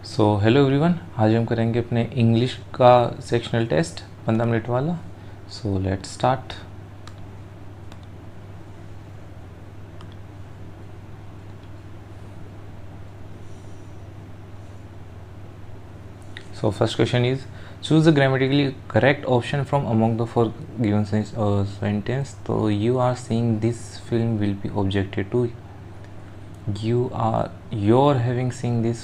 So hello everyone, आज हम करेंगे अपने इंग्लिश का सेक्शनल टेस्ट 15 मिनट वाला। So let's start. So first question is choose the grammatically correct option from among the four given sentence. तो you are seeing this film will be objected to. You're having seen this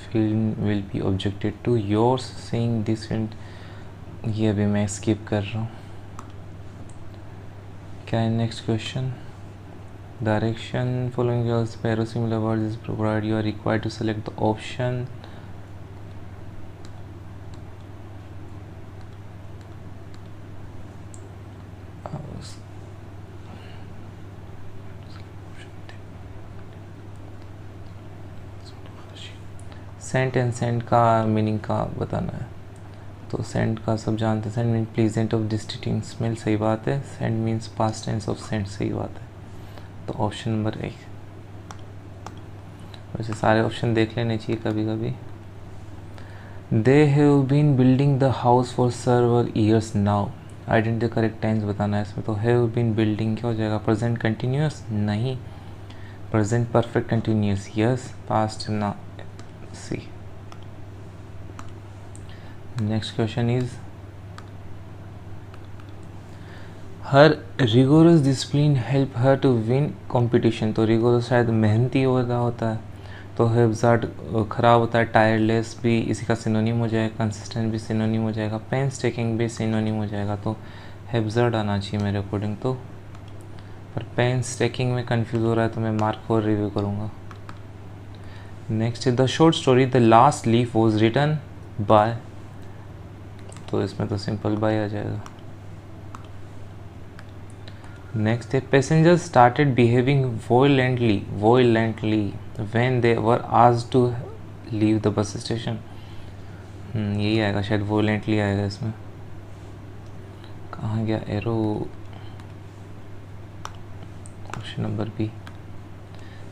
film will be objected to. Yours seeing this film, ये अभी मैं skip कर रहा हूँ। क्या है next question? Direction following your pair of similar words is provide, you are required to select the option. Scent and sent का meaning का बताना है। तो सेंट का सब जानते हैं, scent mean pleasant of distinctive smell, सही बात है। Sent means past tense of send, सही बात है। तो ऑप्शन नंबर 1। वैसे सारे ऑप्शन देख लेने चाहिए कभी कभी। They have been building the house for several years now, identity correct tense बताना है इसमें। तो हैव बीन बिल्डिंग क्या हो जाएगा? प्रेजेंट कंटिन्यूअस नहीं, present perfect continuous yes, past ना C. Next question is her rigorous discipline help her to win competition. तो रिगोरस शायद मेहनती होता है। तो हैज़ार्ड खराब होता है। टायरलेस भी इसी का सिनोनिम हो जाएगा, कंसिस्टेंट भी सिनोनिम हो जाएगा, पेंसटेकिंग भी सिनोनिम हो जाएगा। तो हैज़ार्ड आना चाहिए मेरे अकॉर्डिंग तो, पर पेंसटेकिंग में कंफ्यूज हो रहा है तो मैं मार्क फॉर रिव्यू करूँगा। Next is the short story the last leaf was written by. तो इसमें तो सिंपल बाय आ जाएगा। नेक्स्ट है passengers started behaving violently when they were asked to leave the bus station. यही आएगा शायद, वॉयलेंटली आएगा इसमें। कहाँ गया arrow? Option number B.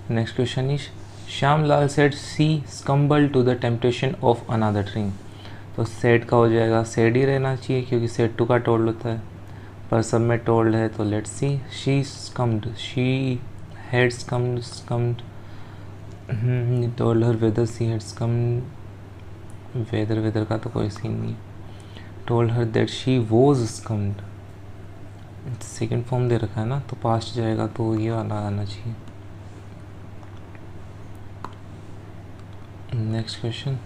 Next question is Shyamlal said she succumbed to the temptation of another drink. तो said का हो जाएगा, सेड ही रहना चाहिए क्योंकि सेड टू का टोल्ड होता है, पर सब में टोल्ड है। तो let's see, she succumbed, she had succumbed told her whether she had succumbed. Whether का तो कोई सीन नहीं। Told her that she was succumbed, second form दे रखा है ना, तो पास्ट जाएगा, तो ये वाला आना चाहिए। Next question,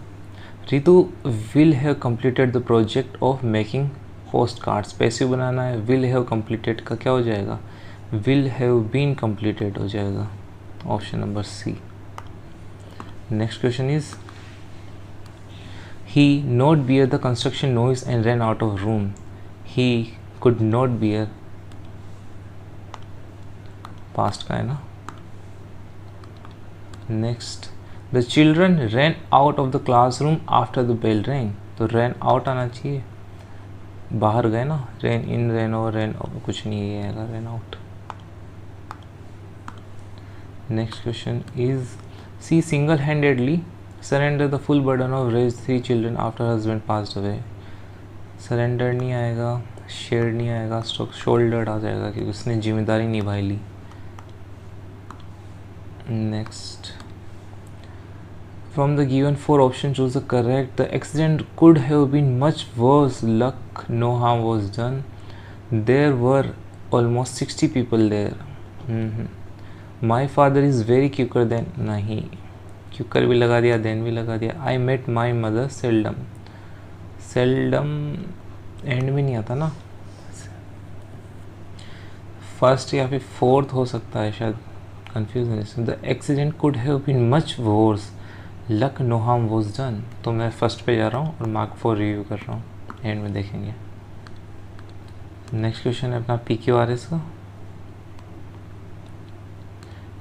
Ritu will have completed the project of making post cards. Passive बनाना है, विल हैव कंप्लीटेड का क्या हो जाएगा? विल हैव बीन कंप्लीटेड हो जाएगा। Option number C. Next question is he not bear the construction noise and run out of room. He could not bear, past का है ना। Next, the children ran out of the classroom after the bell rang. तो ran out आना चाहिए, बाहर गए ना। रैन इन, रैन over, रैन कुछ नहीं आएगा, ran out. Next question is C single handedly surrender the full burden of raise 3 children after husband passed away. Surrender नहीं आएगा, शेयर नहीं आएगा, शोल्डर्ड आ जाएगा क्योंकि उसने जिम्मेदारी निभाई ली। Next, from the given 4 options choose the correct. The accident could have been much worse, luck no harm was done. There were almost 60 people there. My father is very quicker than, नहीं, क्यूकर भी लगा दिया, then भी लगा दिया। I met my mother seldom and में नहीं आता ना, फर्स्ट या फिर फोर्थ हो सकता है शायद, confusion. The accident could have been much worse, luck no harm was done. तो मैं फर्स्ट पे जा रहा हूँ और मार्क फॉर रिव्यू कर रहा हूँ, एंड में देखेंगे। नेक्स्ट क्वेश्चन है अपना PQRS का।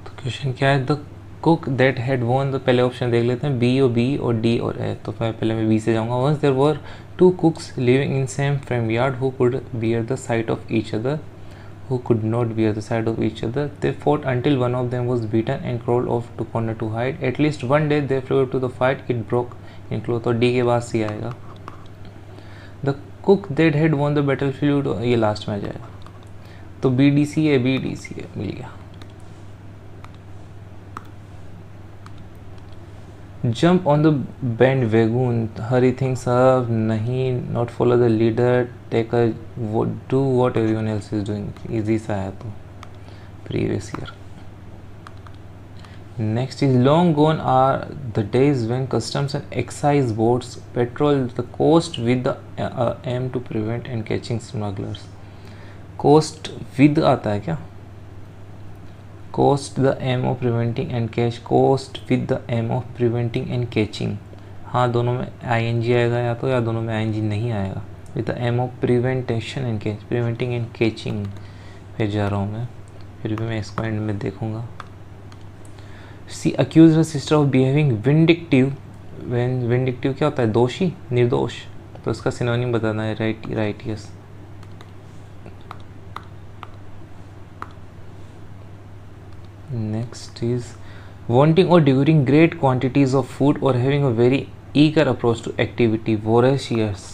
तो क्वेश्चन क्या है? The cook that had won. तो पहले ऑप्शन देख लेते हैं, बी और डी और ए। तो पहले मैं बी से जाऊँगा। Once there were 2 cooks living in same frame yard who could bear the sight of each other, who could not bear the sight of each other. They fought until one of them was beaten and crawled off to corner to hide. At least one day they flew to the fight. It broke in clothes. तो D के बाद C आएगा. The cook that had won the battlefield, ये last में आ जाएगा. तो BDC है, BDC है, मिल गया. Jump on the bandwagon. Hurry things up. नहीं, not follow the leader. Take a do what everyone else is doing. Easy सा है तो. Previous year. Next is long gone are the days when customs and excise boats patrol the coast with the aim to prevent and catching smugglers. Coast with आता है क्या? Coast the aim of preventing and catch. Coast with the aim of preventing and catching. हाँ, दोनों में ing आएगा या दोनों में ing नहीं आएगा. With the aim of prevention and catch. Preventing and catching. फिर जा रहा हूँ मैं, फिर भी मैं इसको एंड में देखूँगा. She accused her sister of behaving vindictive. When vindictive क्या होता है? दोषी, निर्दोष. तो इसका सिनोनिम बताना है. Right yes. Next is wanting or devouring great quantities of food or having a very eager approach to activity. Voracious.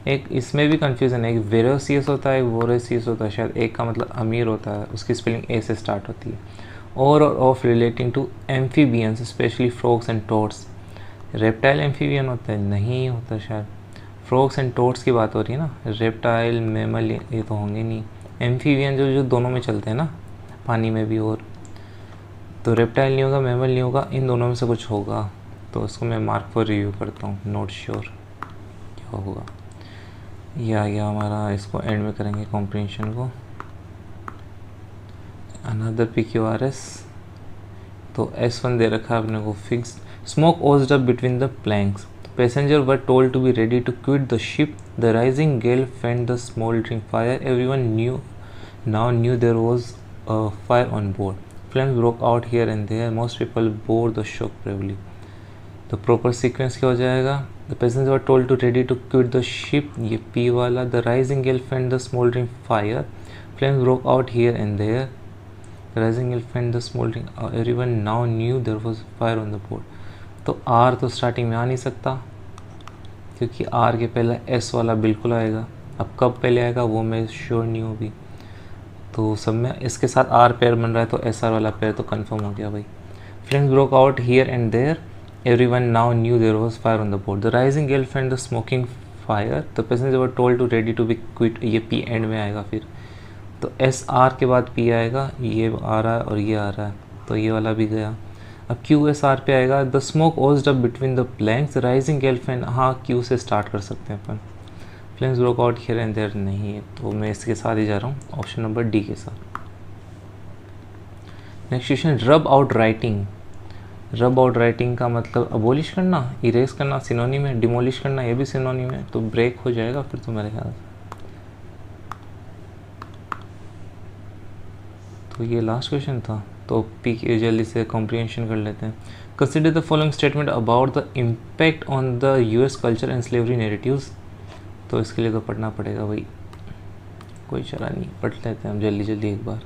एक इसमें भी कंफ्यूजन है. एक वेरोसियस होता है, एक वोरेसियस होता है. शायद एक का मतलब अमीर होता है, उसकी स्पेलिंग ए से स्टार्ट होती है. और of relating to amphibians especially frogs and toads. Reptile amphibian होता है? नहीं होता शायद. फ्रॉग्स एंड टोड्स की बात हो रही है ना. रेप्टाइल मैमल ये तो होंगे नहीं. एम्फीबियन जो दोनों में चलते हैं ना, पानी में भी. और तो रेप्टाइल नहीं होगा, मैमल नहीं होगा, इन दोनों में से कुछ होगा. तो इसको मैं मार्क पर रिव्यू करता हूँ. नॉट श्योर क्या होगा. ये आ गया हमारा. इसको एंड में करेंगे कॉम्प्रिहेंशन को. Another PQRS. तो S1 दे रखा है अपने को fix. Smoke oozed up between the planks. Passenger were told to be ready to quit the ship. The rising gale fanned the smouldering fire. Everyone now knew there was a fire on board. Flames broke out here and there. Most people bore the shock bravely. The proper sequence क्या हो जाएगा? The passengers were told to ready to quit the ship. ये P वाला. The rising gale fanned the smoldering fire. Flames broke out here and there. The rising gale fanned the smoldering. Everyone now knew there was fire on the board. तो R तो starting में आ नहीं सकता, क्योंकि R के पहले S वाला बिल्कुल आएगा. अब कब पहले आएगा वो मैं श्योर नहीं हूँ भी. तो सब में इसके साथ R पेयर बन रहा है, तो SR वाला पेयर तो कंफर्म हो गया भाई. Flames broke out here and there. Everyone now knew there was fire on the board. The rising gale fanned the smoking fire. The passengers were told to ready to be quit. ये P end में आएगा फिर. तो SR के बाद P आएगा. ये आ रहा है और ये आ रहा है, तो ये वाला भी गया. अब QSR पे आएगा. The smoke oozed up between the planks. The rising gale fanned. हाँ, Q से स्टार्ट कर सकते हैं अपन. Flames broke out here and there नहीं है, तो मैं इसके साथ ही जा रहा हूँ. ऑप्शन नंबर डी के साथ. Next question. रब आउट राइटिंग. रब आउट राइटिंग का मतलब अबोलिश करना, इरेज करना सिनोनिम है. डिमोलिश करना ये भी सिनोनिम है, तो ब्रेक हो जाएगा फिर तो मेरे ख्याल से. तो ये लास्ट क्वेश्चन था, तो पी जल्दी से कॉम्प्रिहेंशन कर लेते हैं. Consider the following statement about the impact on the US culture and slavery narratives. तो इसके लिए तो पढ़ना पड़ेगा भाई, कोई चारा नहीं. पढ़ लेते हैं हम जल्दी एक बार.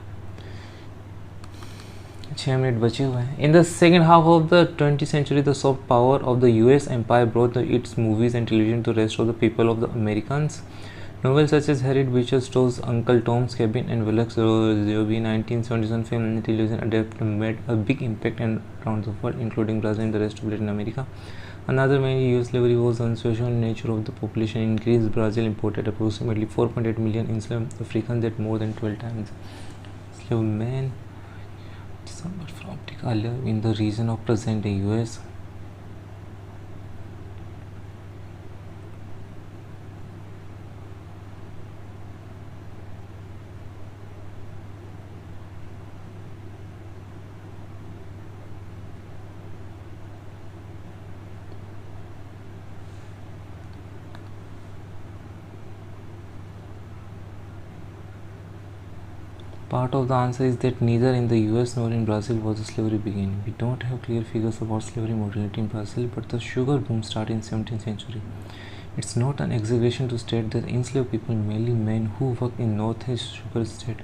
6 मिनट बचे हुए हैं. In the second half of the 20th century the soft power of the US empire brought its movies and television to rest of the people of the Americans. Novels such as Harriet Beecher Stowe's Uncle Tom's Cabin and Wallace Ziobi 1977 film and television adaptation made a big impact around the world, including Brazil and the rest of Latin America. Another main US slavery was the unsocial nature of the population increase. Brazil imported approximately 4.8 million enslaved Africans, that more than 12 times slave men from Africa live in the region of present-day US. Part of the answer is that neither in the US nor in Brazil was the slavery beginning. We don't have clear figures about slavery mortality in Brazil, but the sugar boom started in 17th century. It's not an exaggeration to state that enslaved people, mainly men who worked in northeast sugar state,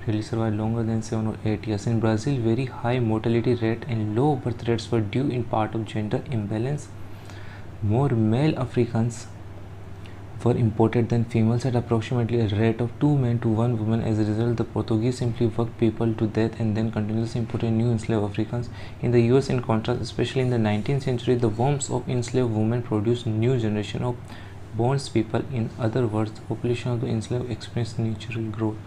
really survived longer than 7 or 8 years. In Brazil, very high mortality rate and low birth rates were due in part of gender imbalance. More male Africans were imported than females at approximately a rate of 2 men to 1 woman. As a result, the Portuguese simply worked people to death and then continuously imported new enslaved Africans. In the US, in contrast, especially in the 19th century, the wombs of enslaved women produced new generation of born people. In other words, the population of the enslaved experienced natural growth.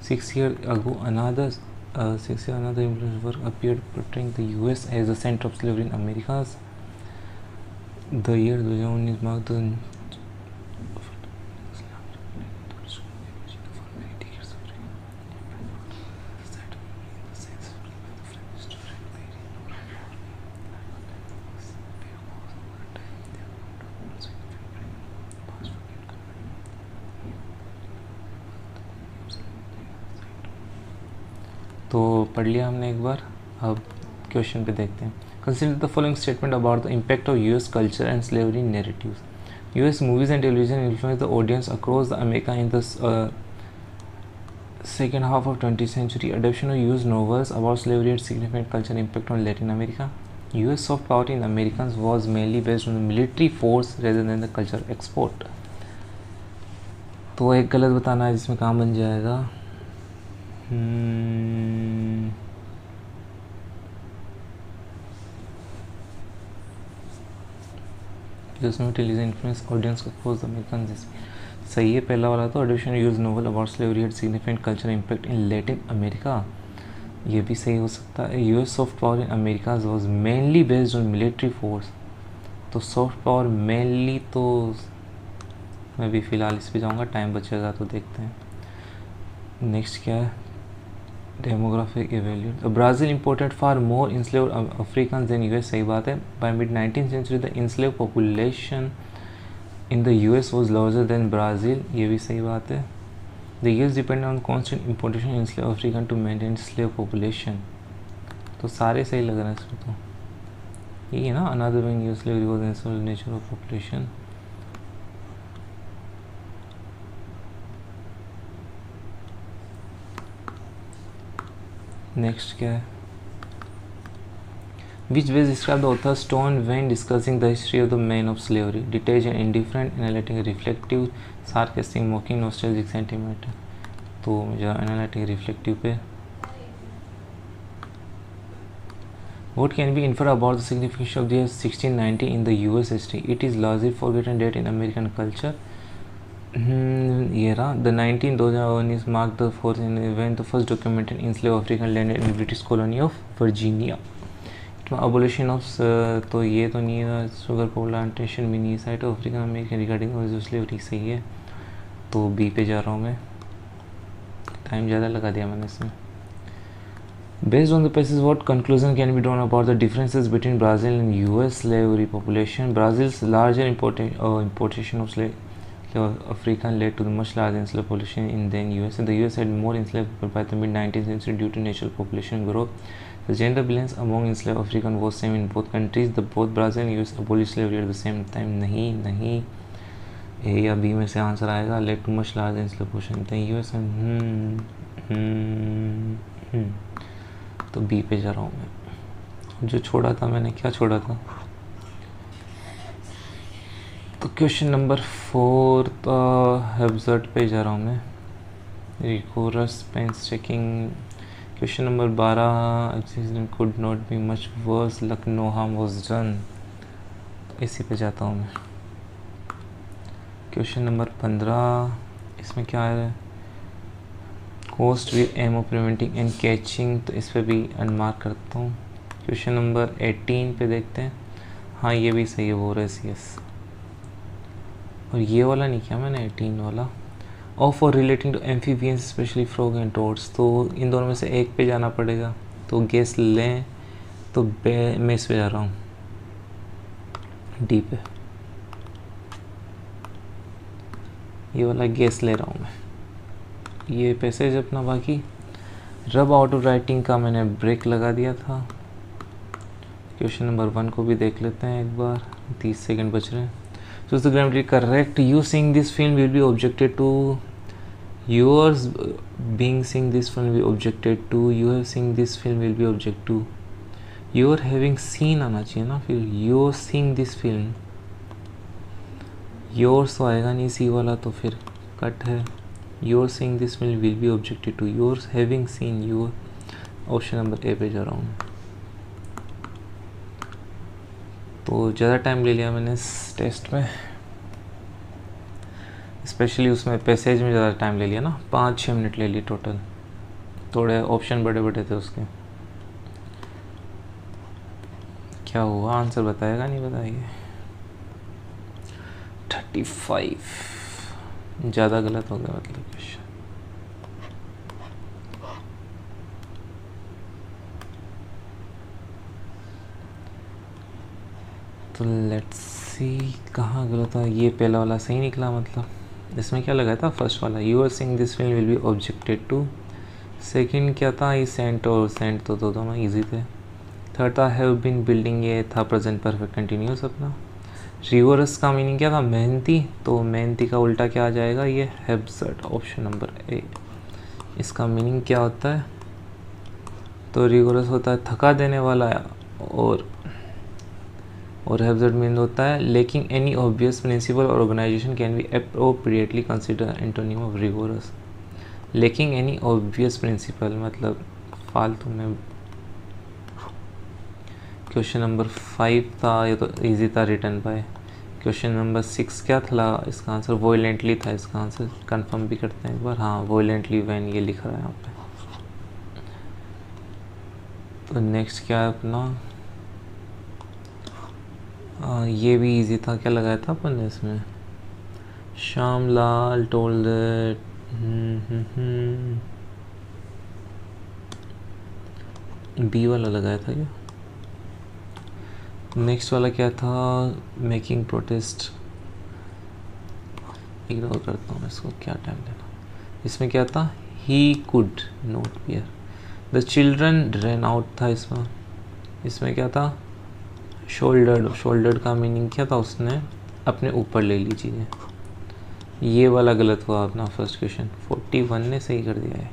6 years ago, another influential work appeared portraying the US as the center of slavery in Americas. The year 2019 marked the तो पढ़ लिया हमने एक बार. अब question पे देखते हैं. Consider the following statement about the impact of US culture and slavery narratives. US movies and television influenced the audience across America in the second half of 20th century. Adaptation of US novels about slavery had significant cultural impact on Latin America. US soft power in Americans was mainly based on the military force rather than the cultural export. तो एक गलत बताना है जिसमें काम बन जाएगा. जिसमें टेलीविजन इन्फ्लुएंस ऑडियंस को अक्रॉस द अमेरिकन. सही है पहला वाला. तो edition use novel about slavery had significant cultural impact in Latin America. ये भी सही हो सकता है. US soft power in America was mainly based on military force. तो सॉफ्ट पावर मेनली, तो मैं भी फ़िलहाल इस पे जाऊँगा, टाइम बचेगा तो देखते हैं. नेक्स्ट क्या है. Demographic evaluate. Brazil imported far more enslaved African than US. सही बात है. By mid 19th century the enslave population in the US was larger than Brazil. ये भी सही बात है. The US depend on constant importation enslave African to maintain slave population. तो सारे सही लग रहे हैं इसमें. तो यही है ना. Another when US slavery was enslaved nature of population. Next क्या है. Which ways describe the author's tone when discussing the history of the men of slavery? Detached and indifferent, analytic, reflective, sarcastic, mocking, nostalgic, sentimental. तो मुझे analytic, reflective पे. What can be inferred about the significance of the year 1690 in the US history? It is largely forgotten date in American culture. ये रहा. The 2019 marked the fourth event, the first documented enslaved African landed in British colony of Virginia. Abolition of तो ये तो नहीं है. Sugar plantation भी नहीं है. Site of African American regarding slavery. सही है. तो बी पे जा रहा हूँ मैं. टाइम ज़्यादा लगा दिया मैंने इसमें. Based on the passage, what conclusion can be drawn about the differences between Brazil and US slavery population? Brazil's larger importation of slave African led to the much larger enslaved population in than US. And the US had more enslaved people by the mid 19th century due to natural population growth. The gender balance among enslaved African was same in both countries. The both Brazil and US abolished slavery at the same time. नहीं ए या B में से answer आएगा. led to much larger enslaved population than US. तो B पे जा रहा हूँ मैं. जो छोड़ा था मैंने, क्या छोड़ा था. तो क्वेश्चन नंबर 4 तो हेब्जर्ट पे जा रहा हूँ मैं. Rigorous pains checking. Question number 12 accident could not be much worse, luck no harm was done. तो इसी पे जाता हूँ मैं. क्वेश्चन नंबर 15 इसमें क्या है. Cost with aim of preventing and catching. तो इस पे भी अनमार्क करता हूँ. क्वेश्चन नंबर 18 पे देखते हैं. हाँ ये भी सही है. वो रेसियस. और ये वाला नहीं किया मैंने 18 वाला. और for relating to amphibians specially frog and toads. तो इन दोनों में से एक पे जाना पड़ेगा. तो गेस लें. तो मैं इस पे जा रहा हूँ. डी पे. ये वाला गेस ले रहा हूँ मैं. ये पैसेज अपना बाकी रब आउट ऑफ राइटिंग का मैंने ब्रेक लगा दिया था. क्वेश्चन नंबर 1 को भी देख लेते हैं एक बार. 30 सेकंड बच रहे हैं. Choose the grammatically correct. You seeing this film will be objected to. yours being seeing this film will be objected to. you have seen this film will be object to. you are having seen आना चाहिए ना फिर. you are seeing this film. yours तो आएगा नहीं सी वाला तो फिर कट है. you are seeing this film will be objected to. you are having seen. you option number A पे जा रहा हूँ. तो ज़्यादा टाइम ले लिया मैंने इस टेस्ट में, स्पेशली उसमें पैसेज में ज़्यादा टाइम ले लिया ना. 5-6 मिनट ले लिए टोटल. थोड़े ऑप्शन बड़े बड़े थे उसके. क्या हुआ आंसर बताएगा नहीं बताइए. 35 ज़्यादा गलत हो गया मतलब क्वेश्चन. तो लेट्स सी कहाँ गलत था. ये पहला वाला सही निकला. मतलब इसमें क्या लगा था फर्स्ट वाला. You are seeing this film will be objected to. Second क्या था ये सेंट और सेंट तो दोनों इजी थे. थर्ड था हैव बीन बिल्डिंग. ये था प्रेजेंट परफेक्ट कंटिन्यूस अपना. रिगोरस का मीनिंग क्या था मेहनती. तो मेहनती का उल्टा क्या आ जाएगा ये हैब्सर्ड. Option number A. इसका मीनिंग क्या होता है तो रिगोरस होता है थका देने वाला और हैब्सर्ड मीन होता है लेकिन एनी ऑब्वियस प्रिंसिपल और organisation can be appropriately consider antonym of rigorous. लेकिन एनी ऑब्वियस प्रिंसिपल मतलब फालतू में. क्वेश्चन नंबर 5 था ये तो इजी था रिटर्न बाय. क्वेश्चन नंबर 6 क्या था इसका आंसर वॉयलेंटली था. इसका आंसर कंफर्म भी करते हैं एक बार. हाँ वॉयलेंटली वैन ये लिख रहा है यहाँ पे. तो नेक्स्ट क्या है अपना ये भी इजी था. क्या लगाया था अपन ने इसमें श्यामलाल टोल्ड दैट. बी वाला लगाया था क्या. नेक्स्ट वाला क्या था मेकिंग प्रोटेस्ट. इग्नोर करता हूँ इसको. क्या टाइम लेना. इसमें क्या था ही could not bear. The children run out था इसमें. इसमें क्या था शोल्डर्ड. शोल्डर्ड का मीनिंग क्या था उसने अपने ऊपर ले ली चीज़ें. ये वाला गलत हुआ अपना फर्स्ट क्वेश्चन. 41 ने सही कर दिया है.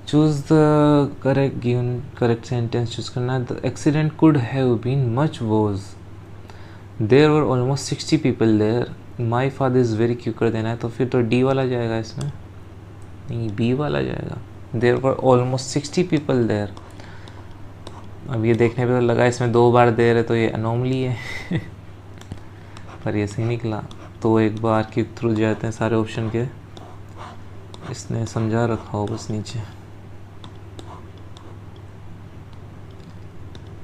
Choose the correct given correct sentence choose करना है. The accident could have been much worse. There were almost 60 people there. My father is very quicker देना है तो फिर तो डी वाला जाएगा इसमें. नहीं बी वाला जाएगा. There were almost 60 people there. अब ये देखने पे तो लगा इसमें 2 बार देर है तो ये अनोमली है पर ये सही निकला. तो एक बार के थ्रू जाते हैं सारे ऑप्शन के. इसने समझा रखा हो बस नीचे.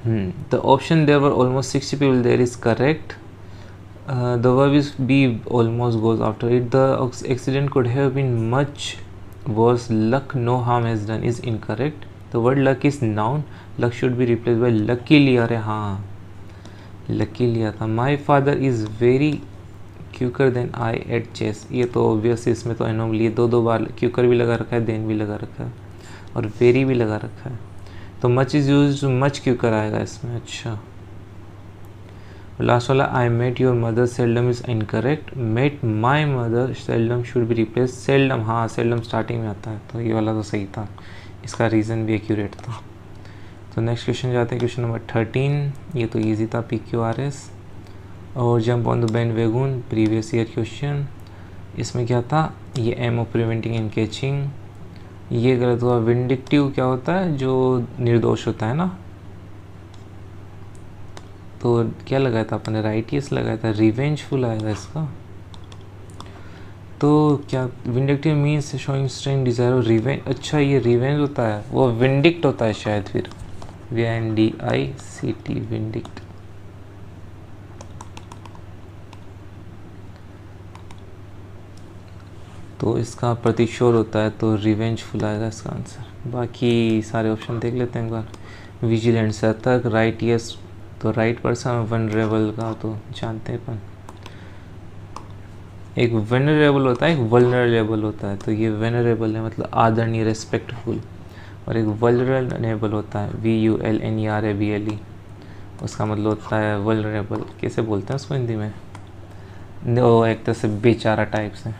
The option there were almost 60 people there is correct. The verb is be almost goes after it. The accident could have been much worse. Luck no harm has done is incorrect. The word luck is noun. Luck should be replace by luckily. अरे हाँ lucky लिया था. My father is very quicker then I ate chess. ये तो obvious इसमें तो anomaly 2 बार क्यूकर भी लगा रखा है देन भी लगा रखा है और वेरी भी लगा रखा है. तो much is use much quicker आएगा इसमें. अच्छा लास्ट वाला I met your mother seldom is incorrect. Met my mother seldom should be replace. Seldom हाँ सेल्डम स्टार्टिंग में आता है तो ये वाला तो सही था. इसका रीज़न भी एक्यूरेट था. तो नेक्स्ट क्वेश्चन जाते हैं क्वेश्चन नंबर 13. ये तो इजी था PQRS. और jump on the band wagon previous year question. इसमें क्या था ये aim of preventing and catching. ये गलत हुआ. विंडिक्टिव क्या होता है जो निर्दोष होता है ना. तो क्या लगाया था अपन ने राइटियस लगाया था. रिवेंजफुल आएगा इसका. तो क्या vindictive means showing strength desire revenge. अच्छा ये रिवेंज होता है वो विंडिक्ट होता है शायद फिर. VINDICT विंडिक्ट. तो इसका प्रतिशोध होता है तो रिवेंजफुल आएगा इसका आंसर. बाकी सारे ऑप्शन देख लेते हैं एक बार. विजिलेंट सतर्क. राइट यस तो राइट पर्सन. वनरेबल का तो जानते हैं अपन. एक वेनरेबल होता है एक वल्नरेबल होता है. तो ये वेनरेबल है मतलब आदरणीय रेस्पेक्टफुल. और एक वल्नरेबल होता है VULNERABLE. उसका मतलब होता है वल्नरेबल. कैसे बोलते हैं उसको हिंदी में वो एक तरह से बेचारा टाइप से।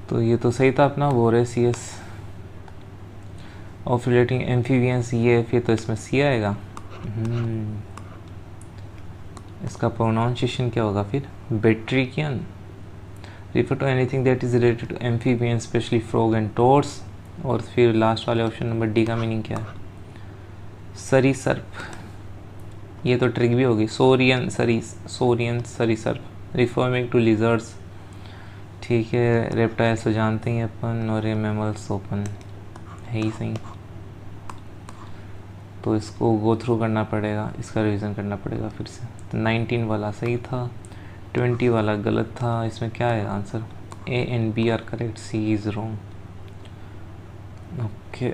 तो ये तो सही था अपना वोरेसियस। ऑफ रिलेटिंग एम्फीबियंस, ये फिर तो इसमें सी आएगा। इसका प्रोनाउंसिएशन क्या होगा फिर? Batrachian. Refer to anything that is related to amphibians specially frog and toads. और फिर लास्ट वाले ऑप्शन नंबर डी का मीनिंग क्या है? सरीसर्प। ये तो ट्रिक भी होगी। सोरियन सरीसर्प रिफर्मिंग टू लिजर्ड्स। ठीक है, रेप्टाइल्स तो जानते ही अपन, और ये मैमल्स ओपन है ही सही। तो इसको गो थ्रू करना पड़ेगा, इसका रिवीजन करना पड़ेगा फिर से। तो 19 वाला सही था, 20 वाला गलत था। इसमें क्या है answer? A and B are correct, C is wrong. Okay,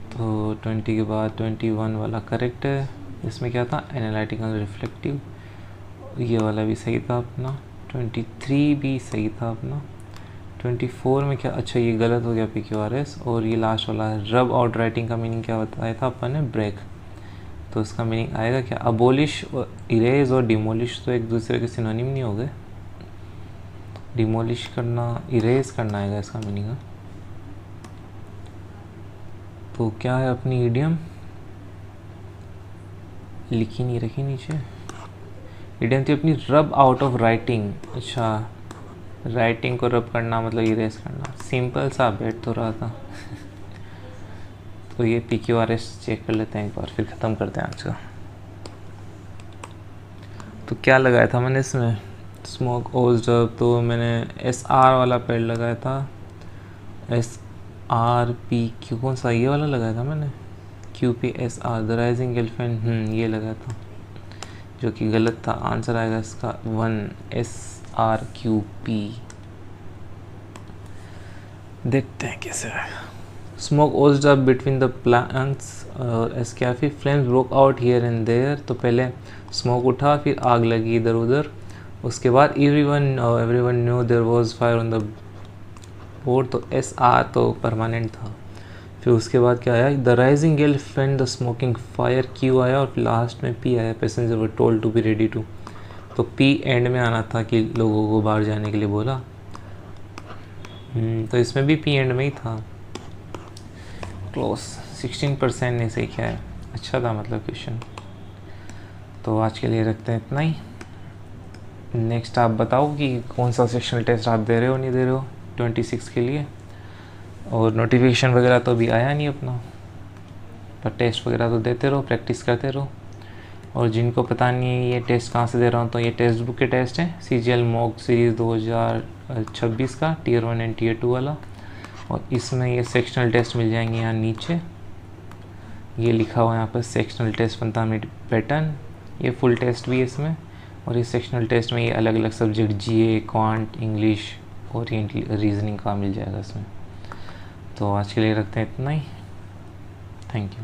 तो 20 के बाद 21 वाला करेक्ट है। इसमें क्या था? Analytical reflective. ये वाला भी सही था अपना। 23 भी सही था अपना। 24 में क्या? अच्छा ये गलत हो गया, PQRS। और ये लास्ट वाला रब आउट राइटिंग का मीनिंग क्या बताया था अपन ने? ब्रेक। तो इसका मीनिंग आएगा क्या? अबोलिश और इरेज और डिमोलिश तो एक दूसरे के सिनोनिम नहीं हो गए। डिमोलिश करना, इरेज करना आएगा इसका मीनिंग। तो क्या है अपनी इडियम? लिखी नहीं रखी नीचे। इडियम थी अपनी रब आउट ऑफ राइटिंग। अच्छा, राइटिंग को रब करना मतलब इरेज करना। सिंपल सा बैठ तो रहा था। तो ये PQRS चेक कर लेते हैं एक बार, फिर ख़त्म करते हैं आज का। तो क्या लगाया था मैंने इसमें? स्मोक ओज्ड। तो मैंने SR वाला पेड़ लगाया था। SRPQ, कौन सा? ये वाला लगाया था मैंने। QPSR द राइजिंग एलिफेंट, ये लगाया था, जो कि गलत था। आंसर आएगा इसका 1 SRQP। देखते हैं कैसे आएगा। Smoke oozed up between the plants एस्कैफी, flames broke out here and there. तो पहले स्मोक उठा, फिर आग लगी इधर उधर। उसके बाद everyone knew there was fire on the board. तो SR तो परमानेंट था। फिर उसके बाद क्या आया? The rising elephant the smoking fire, Q आया। और लास्ट में P आया, passenger were told to be ready to. तो P एंड में आना था कि लोगों को बाहर जाने के लिए बोला। तो इसमें भी P एंड में ही था। क्लोज। 16% ने सही किया है। अच्छा था मतलब क्वेश्चन। तो आज के लिए रखते हैं इतना ही। नेक्स्ट आप बताओ कि कौन सा सेक्शनल टेस्ट आप दे रहे हो नहीं दे रहे हो 26 के लिए। और नोटिफिकेशन वगैरह तो अभी आया नहीं अपना, पर टेस्ट वगैरह तो देते रहो, प्रैक्टिस करते रहो। और जिनको पता नहीं है ये टेस्ट कहाँ से दे रहा हूँ, तो ये टेक्स्ट बुक के टेस्ट हैं। CGL मॉक सीरीज़ 2026 का Tier 1 एंड Tier 2 वाला। और इसमें ये सेक्शनल टेस्ट मिल जाएंगे यहाँ नीचे। ये लिखा हुआ है यहाँ पर सेक्शनल टेस्ट 15 मिनट पैटर्न। ये फुल टेस्ट भी है इसमें। और इस सेक्शनल टेस्ट में ये अलग अलग सब्जेक्ट GA, क्वांट, इंग्लिश और रीजनिंग का मिल जाएगा इसमें। तो आज के लिए रखते हैं इतना ही। Thank you.